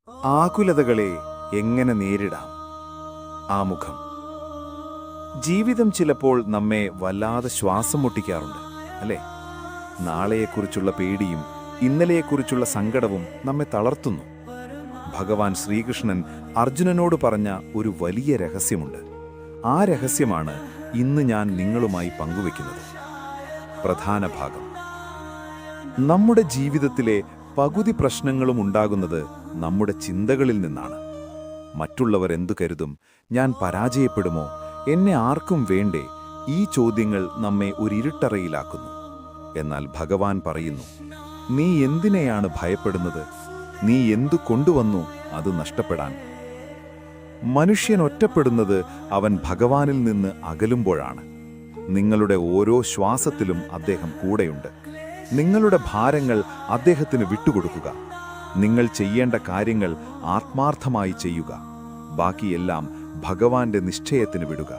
ആകുലതകളെ എങ്ങനെ നേരിടാം? ആമുഖം. ജീവിതം ചിലപ്പോൾ നമ്മെ വല്ലാതെ ശ്വാസം മുട്ടിക്കാറുണ്ട്, അല്ലേ? നാളെയെക്കുറിച്ചുള്ള പേടിയും ഇന്നലെയെക്കുറിച്ചുള്ള സങ്കടവും നമ്മെ തളർത്തുന്നു. ഭഗവാൻ ശ്രീകൃഷ്ണൻ അർജുനനോട് പറഞ്ഞ ഒരു വലിയ രഹസ്യമുണ്ട്. ആ രഹസ്യമാണ് ഇന്ന് ഞാൻ നിങ്ങളുമായി പങ്കുവെക്കുന്നത്. പ്രധാന ഭാഗം. നമ്മുടെ ജീവിതത്തിലെ പകുതി പ്രശ്നങ്ങളും ഉണ്ടാകുന്നത് നമ്മുടെ ചിന്തകളിൽ നിന്നാണ്. മറ്റുള്ളവർ എന്തു കരുതും, ഞാൻ പരാജയപ്പെടുമോ, എന്നെ ആർക്കും വേണ്ടേ, ഈ ചോദ്യങ്ങൾ നമ്മെ ഒരു ഇരുട്ടറയിലാക്കുന്നു. എന്നാൽ ഭഗവാൻ പറയുന്നു, നീ എന്തിനെയാണ് ഭയപ്പെടുന്നത്? നീ എന്തു കൊണ്ടുവന്നു അത് നഷ്ടപ്പെടാൻ? മനുഷ്യൻ ഒറ്റപ്പെടുന്നത് അവൻ ഭഗവാനിൽ നിന്ന് അകലുമ്പോഴാണ്. നിങ്ങളുടെ ഓരോ ശ്വാസത്തിലും അദ്ദേഹം കൂടെയുണ്ട്. നിങ്ങളുടെ ഭാരങ്ങൾ അദ്ദേഹത്തിന് വിട്ടുകൊടുക്കുക. നിങ്ങൾ ചെയ്യേണ്ട കാര്യങ്ങൾ ആത്മാർത്ഥമായി ചെയ്യുക. ബാക്കിയെല്ലാം ഭഗവാന്റെ നിശ്ചയത്തിന് വിടുക.